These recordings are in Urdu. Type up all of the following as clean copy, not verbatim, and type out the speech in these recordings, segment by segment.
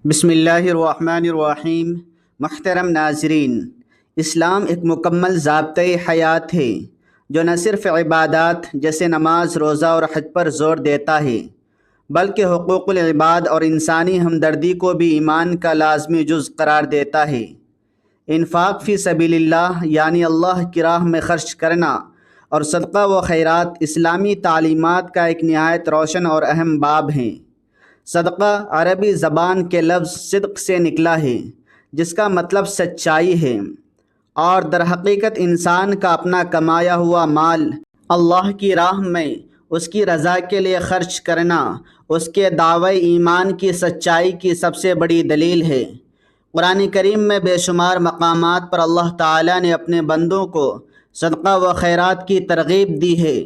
بسم اللہ الرحمن الرحیم۔ محترم ناظرین، اسلام ایک مکمل ضابطۂ حیات ہے جو نہ صرف عبادات جیسے نماز، روزہ اور حج پر زور دیتا ہے بلکہ حقوق العباد اور انسانی ہمدردی کو بھی ایمان کا لازمی جز قرار دیتا ہے۔ انفاق فی سبیل اللہ یعنی اللہ کی راہ میں خرچ کرنا اور صدقہ و خیرات اسلامی تعلیمات کا ایک نہایت روشن اور اہم باب ہیں۔ صدقہ عربی زبان کے لفظ صدق سے نکلا ہے جس کا مطلب سچائی ہے، اور در حقیقت انسان کا اپنا کمایا ہوا مال اللہ کی راہ میں اس کی رضا کے لیے خرچ کرنا اس کے دعوی ایمان کی سچائی کی سب سے بڑی دلیل ہے۔ قرآن کریم میں بے شمار مقامات پر اللہ تعالیٰ نے اپنے بندوں کو صدقہ و خیرات کی ترغیب دی ہے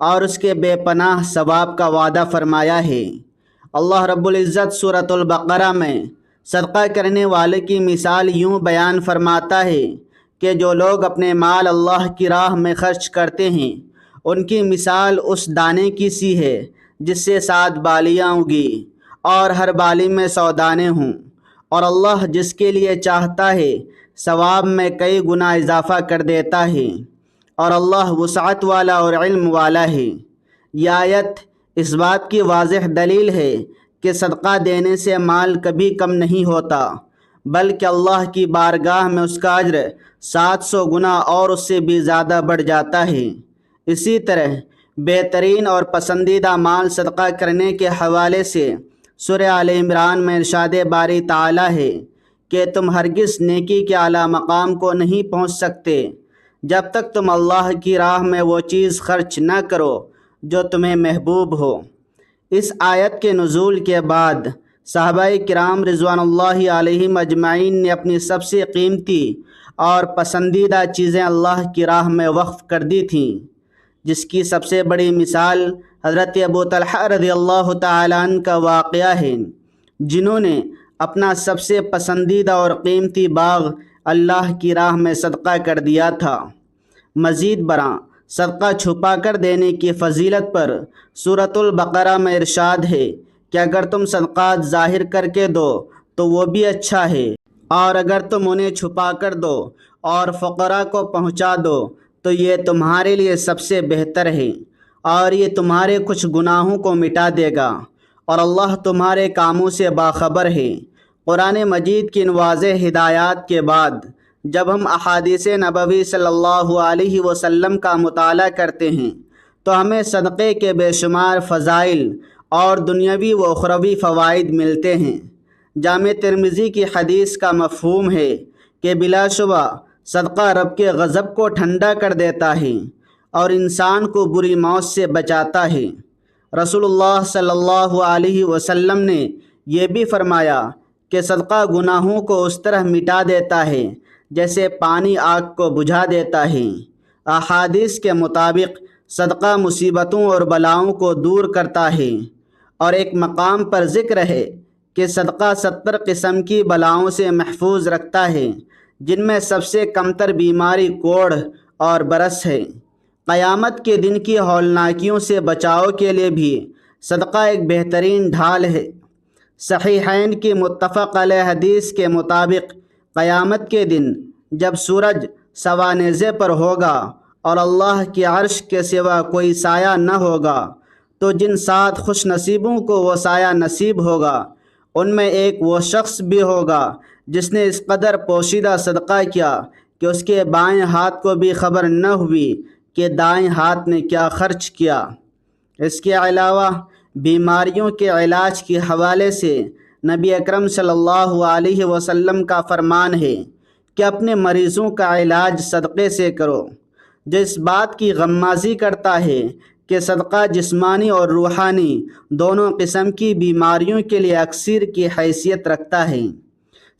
اور اس کے بے پناہ ثواب کا وعدہ فرمایا ہے۔ اللہ رب العزت سورۃ البقرہ میں صدقہ کرنے والے کی مثال یوں بیان فرماتا ہے کہ جو لوگ اپنے مال اللہ کی راہ میں خرچ کرتے ہیں ان کی مثال اس دانے کی سی ہے جس سے 7 بالیاں اگی اور ہر بالی میں 100 دانے ہوں، اور اللہ جس کے لیے چاہتا ہے ثواب میں کئی گنا اضافہ کر دیتا ہے، اور اللہ وسعت والا اور علم والا ہے۔ یہ آیت اس بات کی واضح دلیل ہے کہ صدقہ دینے سے مال کبھی کم نہیں ہوتا بلکہ اللہ کی بارگاہ میں اس کا اجر 700 گنا اور اس سے بھی زیادہ بڑھ جاتا ہے۔ اسی طرح بہترین اور پسندیدہ مال صدقہ کرنے کے حوالے سے سورہ آل عمران میں ارشاد باری تعالیٰ ہے کہ تم ہرگز نیکی کے اعلیٰ مقام کو نہیں پہنچ سکتے جب تک تم اللہ کی راہ میں وہ چیز خرچ نہ کرو جو تمہیں محبوب ہو۔ اس آیت کے نزول کے بعد صحابہ کرام رضوان اللہ علیہم اجمعین نے اپنی سب سے قیمتی اور پسندیدہ چیزیں اللہ کی راہ میں وقف کر دی تھیں، جس کی سب سے بڑی مثال حضرت ابو طلحہ رضی اللہ تعالیٰ عنہ کا واقعہ ہے، جنہوں نے اپنا سب سے پسندیدہ اور قیمتی باغ اللہ کی راہ میں صدقہ کر دیا تھا۔ مزید برآں صدقہ چھپا کر دینے کی فضیلت پر سورۃ البقرہ میں ارشاد ہے کہ اگر تم صدقات ظاہر کر کے دو تو وہ بھی اچھا ہے، اور اگر تم انہیں چھپا کر دو اور فقراء کو پہنچا دو تو یہ تمہارے لیے سب سے بہتر ہے، اور یہ تمہارے کچھ گناہوں کو مٹا دے گا، اور اللہ تمہارے کاموں سے باخبر ہے۔ قرآن مجید کی ان واضح ہدایات کے بعد جب ہم احادیث نبوی صلی اللہ علیہ وسلم کا مطالعہ کرتے ہیں تو ہمیں صدقے کے بے شمار فضائل اور دنیاوی و اخروی فوائد ملتے ہیں۔ جامع ترمذی کی حدیث کا مفہوم ہے کہ بلا شبہ صدقہ رب کے غضب کو ٹھنڈا کر دیتا ہے اور انسان کو بری موت سے بچاتا ہے۔ رسول اللہ صلی اللہ علیہ وسلم نے یہ بھی فرمایا کہ صدقہ گناہوں کو اس طرح مٹا دیتا ہے جیسے پانی آگ کو بجھا دیتا ہے۔ احادیث کے مطابق صدقہ مصیبتوں اور بلاؤں کو دور کرتا ہے، اور ایک مقام پر ذکر ہے کہ صدقہ 70 قسم کی بلاؤں سے محفوظ رکھتا ہے، جن میں سب سے کمتر بیماری کوڑھ اور برس ہے۔ قیامت کے دن کی ہولناکیوں سے بچاؤ کے لیے بھی صدقہ ایک بہترین ڈھال ہے۔ صحیحین کی متفق علیہ حدیث کے مطابق قیامت کے دن جب سورج سوا نیزے پر ہوگا اور اللہ کی عرش کے سوا کوئی سایہ نہ ہوگا تو جن 7 خوش نصیبوں کو وہ سایہ نصیب ہوگا ان میں ایک وہ شخص بھی ہوگا جس نے اس قدر پوشیدہ صدقہ کیا کہ اس کے بائیں ہاتھ کو بھی خبر نہ ہوئی کہ دائیں ہاتھ نے کیا خرچ کیا۔ اس کے علاوہ بیماریوں کے علاج کے حوالے سے نبی اکرم صلی اللہ علیہ وسلم کا فرمان ہے کہ اپنے مریضوں کا علاج صدقے سے کرو، جو اس بات کی غمازی کرتا ہے کہ صدقہ جسمانی اور روحانی دونوں قسم کی بیماریوں کے لیے اکسیر کی حیثیت رکھتا ہے۔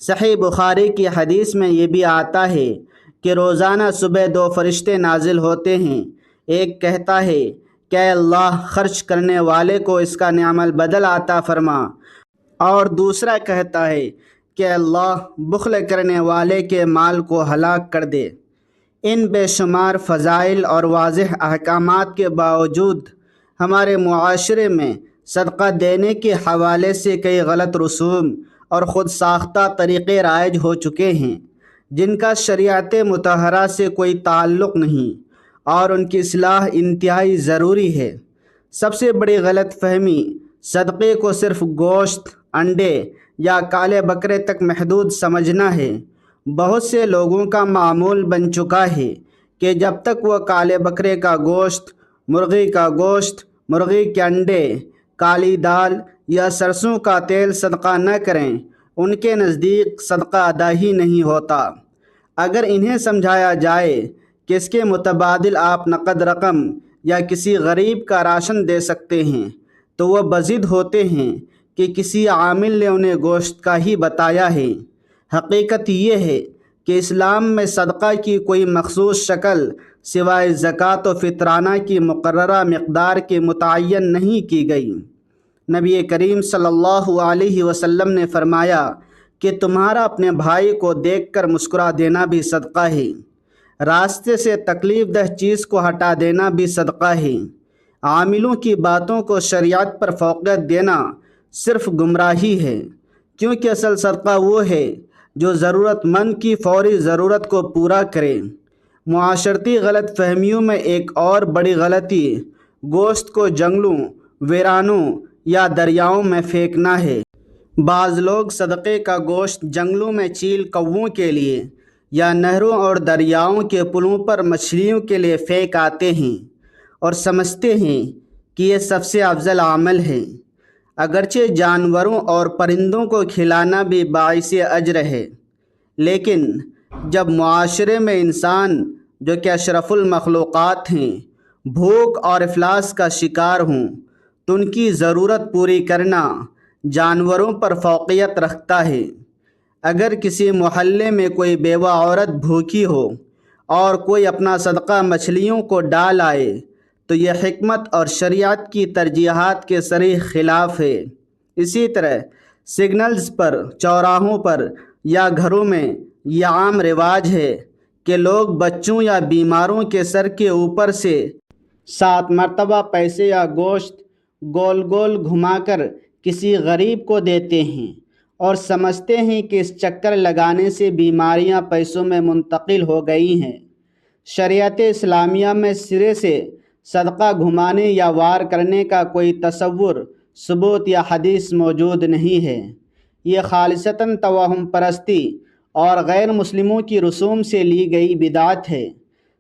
صحیح بخاری کی حدیث میں یہ بھی آتا ہے کہ روزانہ صبح 2 فرشتے نازل ہوتے ہیں، ایک کہتا ہے کہ اے اللہ خرچ کرنے والے کو اس کا نعم البدل عطا فرما، اور دوسرا کہتا ہے کہ اللہ بخل کرنے والے کے مال کو ہلاک کر دے۔ ان بے شمار فضائل اور واضح احکامات کے باوجود ہمارے معاشرے میں صدقہ دینے کے حوالے سے کئی غلط رسوم اور خود ساختہ طریقے رائج ہو چکے ہیں جن کا شریعت مطہرہ سے کوئی تعلق نہیں، اور ان کی اصلاح انتہائی ضروری ہے۔ سب سے بڑی غلط فہمی صدقے کو صرف گوشت، انڈے یا کالے بکرے تک محدود سمجھنا ہے۔ بہت سے لوگوں کا معمول بن چکا ہے کہ جب تک وہ کالے بکرے کا گوشت، مرغی کا گوشت، مرغی کے انڈے، کالی دال یا سرسوں کا تیل صدقہ نہ کریں، ان کے نزدیک صدقہ ادا ہی نہیں ہوتا۔ اگر انہیں سمجھایا جائے کہ اس کے متبادل آپ نقد رقم یا کسی غریب کا راشن دے سکتے ہیں، تو وہ بضد ہوتے ہیں کہ کسی عامل نے انہیں گوشت کا ہی بتایا ہے۔ حقیقت یہ ہے کہ اسلام میں صدقہ کی کوئی مخصوص شکل سوائے زکوٰۃ و فطرانہ کی مقررہ مقدار کے متعین نہیں کی گئی۔ نبی کریم صلی اللہ علیہ وسلم نے فرمایا کہ تمہارا اپنے بھائی کو دیکھ کر مسکرا دینا بھی صدقہ ہے، راستے سے تکلیف دہ چیز کو ہٹا دینا بھی صدقہ ہے۔ عاملوں کی باتوں کو شریعت پر فوقیت دینا صرف گمراہی ہے، کیونکہ اصل صدقہ وہ ہے جو ضرورت مند کی فوری ضرورت کو پورا کرے۔ معاشرتی غلط فہمیوں میں ایک اور بڑی غلطی گوشت کو جنگلوں، ویرانوں یا دریاؤں میں پھینکنا ہے۔ بعض لوگ صدقے کا گوشت جنگلوں میں چیل کووں کے لیے یا نہروں اور دریاؤں کے پلوں پر مچھلیوں کے لیے پھینک آتے ہیں اور سمجھتے ہیں کہ یہ سب سے افضل عمل ہے۔ اگرچہ جانوروں اور پرندوں کو کھلانا بھی باعث اجر ہے، لیکن جب معاشرے میں انسان جو کہ اشرف المخلوقات ہیں بھوک اور افلاس کا شکار ہوں تو ان کی ضرورت پوری کرنا جانوروں پر فوقیت رکھتا ہے۔ اگر کسی محلے میں کوئی بیوہ عورت بھوکی ہو اور کوئی اپنا صدقہ مچھلیوں کو ڈال آئے تو یہ حکمت اور شریعت کی ترجیحات کے صریح خلاف ہے۔ اسی طرح سگنلز پر، چوراہوں پر یا گھروں میں یہ عام رواج ہے کہ لوگ بچوں یا بیماروں کے سر کے اوپر سے 7 مرتبہ پیسے یا گوشت گول گول گھما کر کسی غریب کو دیتے ہیں اور سمجھتے ہیں کہ اس چکر لگانے سے بیماریاں پیسوں میں منتقل ہو گئی ہیں۔ شریعت اسلامیہ میں سرے سے صدقہ گھمانے یا وار کرنے کا کوئی تصور، ثبوت یا حدیث موجود نہیں ہے۔ یہ خالصتاً توہم پرستی اور غیر مسلموں کی رسوم سے لی گئی بدعت ہے۔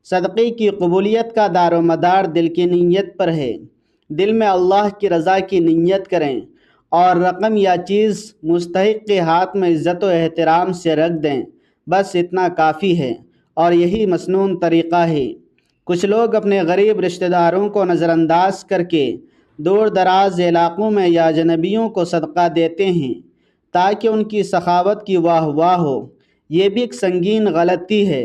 صدقے کی قبولیت کا دار و مدار دل کی نیت پر ہے۔ دل میں اللہ کی رضا کی نیت کریں اور رقم یا چیز مستحق کے ہاتھ میں عزت و احترام سے رکھ دیں، بس اتنا کافی ہے، اور یہی مسنون طریقہ ہے۔ کچھ لوگ اپنے غریب رشتہ داروں کو نظر انداز کر کے دور دراز علاقوں میں یا اجنبیوں کو صدقہ دیتے ہیں تاکہ ان کی سخاوت کی واہ واہ ہو۔ یہ بھی ایک سنگین غلطی ہے،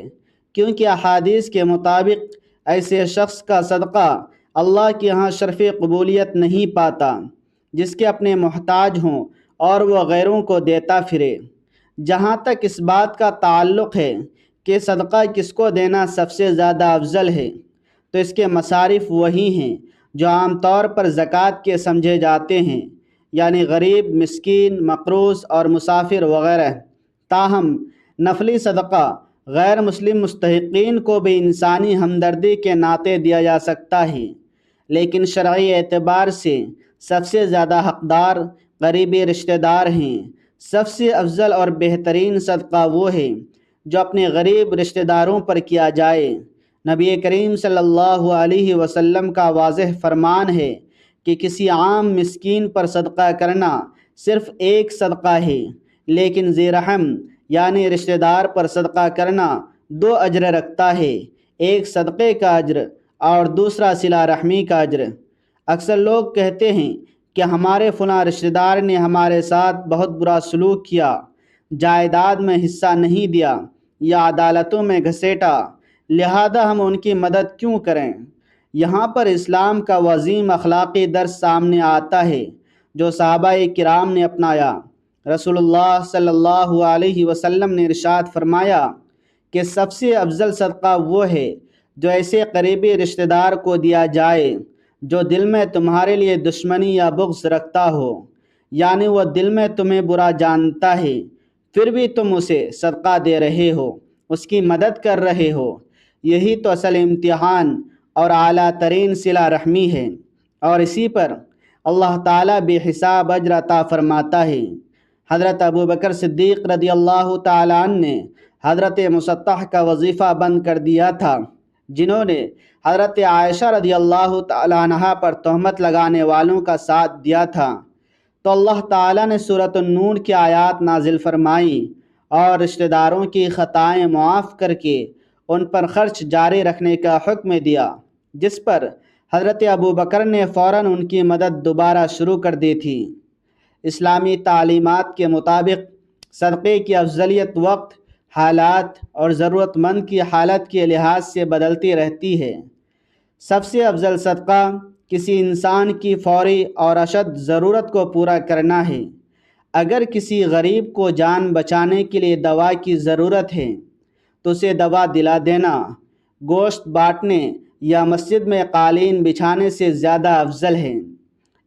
کیونکہ احادیث کے مطابق ایسے شخص کا صدقہ اللہ کے ہاں شرف قبولیت نہیں پاتا جس کے اپنے محتاج ہوں اور وہ غیروں کو دیتا پھرے۔ جہاں تک اس بات کا تعلق ہے کہ صدقہ کس کو دینا سب سے زیادہ افضل ہے، تو اس کے مصارف وہی ہیں جو عام طور پر زکوٰۃ کے سمجھے جاتے ہیں، یعنی غریب، مسکین، مقروض اور مسافر وغیرہ۔ تاہم نفلی صدقہ غیر مسلم مستحقین کو بھی انسانی ہمدردی کے ناطے دیا جا سکتا ہے، لیکن شرعی اعتبار سے سب سے زیادہ حقدار قریبی رشتہ دار ہیں۔ سب سے افضل اور بہترین صدقہ وہ ہے جو اپنے غریب رشتہ داروں پر کیا جائے۔ نبی کریم صلی اللہ علیہ وسلم کا واضح فرمان ہے کہ کسی عام مسکین پر صدقہ کرنا صرف ایک صدقہ ہے، لیکن ذی رحم یعنی رشتہ دار پر صدقہ کرنا 2 اجر رکھتا ہے، ایک صدقے کا اجر اور دوسرا صلہ رحمی کا اجر۔ اکثر لوگ کہتے ہیں کہ ہمارے فلاں رشتہ دار نے ہمارے ساتھ بہت برا سلوک کیا، جائیداد میں حصہ نہیں دیا یا عدالتوں میں گھسیٹا، لہذا ہم ان کی مدد کیوں کریں؟ یہاں پر اسلام کا عظیم اخلاقی درس سامنے آتا ہے جو صحابہ کرام نے اپنایا۔ رسول اللہ صلی اللہ علیہ وسلم نے ارشاد فرمایا کہ سب سے افضل صدقہ وہ ہے جو ایسے قریبی رشتہ دار کو دیا جائے جو دل میں تمہارے لیے دشمنی یا بغض رکھتا ہو، یعنی وہ دل میں تمہیں برا جانتا ہے، پھر بھی تم اسے صدقہ دے رہے ہو، اس کی مدد کر رہے ہو۔ یہی تو اصل امتحان اور اعلیٰ ترین صلہ رحمی ہے، اور اسی پر اللہ تعالیٰ بے حساب اجر عطا فرماتا ہے۔ حضرت ابوبکر صدیق رضی اللہ تعالیٰ عنہ نے حضرت مصطح کا وظیفہ بند کر دیا تھا، جنہوں نے حضرت عائشہ رضی اللہ تعالیٰ عنہا پر تہمت لگانے والوں کا ساتھ دیا تھا، تو اللہ تعالیٰ نے سورۃ النور کی آیات نازل فرمائی اور رشتہ داروں کی خطائیں معاف کر کے ان پر خرچ جاری رکھنے کا حکم دیا، جس پر حضرت ابوبکر نے فوراً ان کی مدد دوبارہ شروع کر دی تھی۔ اسلامی تعلیمات کے مطابق صدقے کی افضلیت وقت، حالات اور ضرورت مند کی حالت کے لحاظ سے بدلتی رہتی ہے۔ سب سے افضل صدقہ کسی انسان کی فوری اور اشد ضرورت کو پورا کرنا ہے۔ اگر کسی غریب کو جان بچانے کے لیے دوا کی ضرورت ہے تو اسے دوا دلا دینا، گوشت بانٹنے یا مسجد میں قالین بچھانے سے زیادہ افضل ہے۔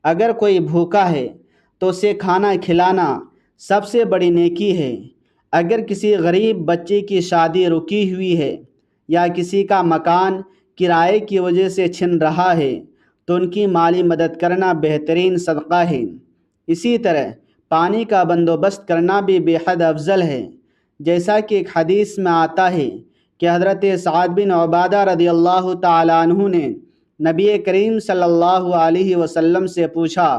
اگر کوئی بھوکا ہے تو اسے کھانا کھلانا سب سے بڑی نیکی ہے۔ اگر کسی غریب بچے کی شادی رکی ہوئی ہے یا کسی کا مکان کرائے کی وجہ سے چھن رہا ہے تو ان کی مالی مدد کرنا بہترین صدقہ ہے۔ اسی طرح پانی کا بندوبست کرنا بھی بے حد افضل ہے، جیسا کہ ایک حدیث میں آتا ہے کہ حضرت سعد بن عبادہ رضی اللہ تعالیٰ عنہ نے نبی کریم صلی اللہ علیہ وسلم سے پوچھا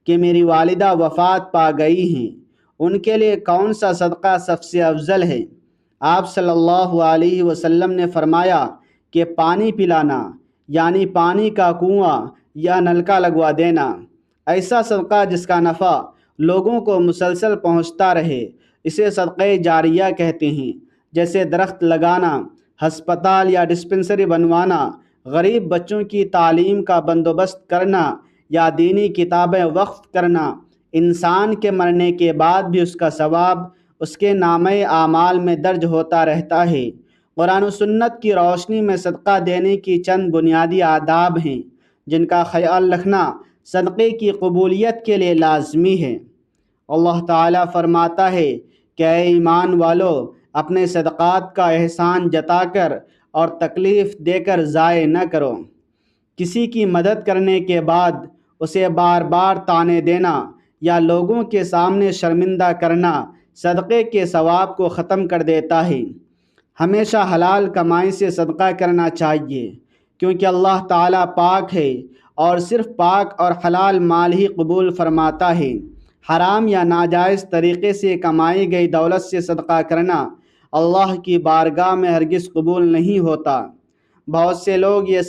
کہ میری والدہ وفات پا گئی ہیں، ان کے لیے کون سا صدقہ سب سے افضل ہے؟ آپ صلی اللہ علیہ وسلم نے فرمایا کہ پانی پلانا، یعنی پانی کا کنواں یا نلکا لگوا دینا۔ ایسا صدقہ جس کا نفع لوگوں کو مسلسل پہنچتا رہے اسے صدقہ جاریہ کہتے ہیں، جیسے درخت لگانا، ہسپتال یا ڈسپنسری بنوانا، غریب بچوں کی تعلیم کا بندوبست کرنا یا دینی کتابیں وقف کرنا۔ انسان کے مرنے کے بعد بھی اس کا ثواب اس کے نامہ اعمال میں درج ہوتا رہتا ہے۔ قرآن و سنت کی روشنی میں صدقہ دینے کی چند بنیادی آداب ہیں جن کا خیال رکھنا صدقے کی قبولیت کے لیے لازمی ہے۔ اللہ تعالیٰ فرماتا ہے کہ اے ایمان والو، اپنے صدقات کا احسان جتا کر اور تکلیف دے کر ضائع نہ کرو۔ کسی کی مدد کرنے کے بعد اسے بار بار طعنے دینا یا لوگوں کے سامنے شرمندہ کرنا صدقے کے ثواب کو ختم کر دیتا ہے۔ ہمیشہ حلال کمائی سے صدقہ کرنا چاہیے، کیونکہ اللہ تعالیٰ پاک ہے اور صرف پاک اور حلال مال ہی قبول فرماتا ہے۔ حرام یا ناجائز طریقے سے کمائی گئی دولت سے صدقہ کرنا اللہ کی بارگاہ میں ہرگز قبول نہیں ہوتا۔ بہت سے لوگ یہ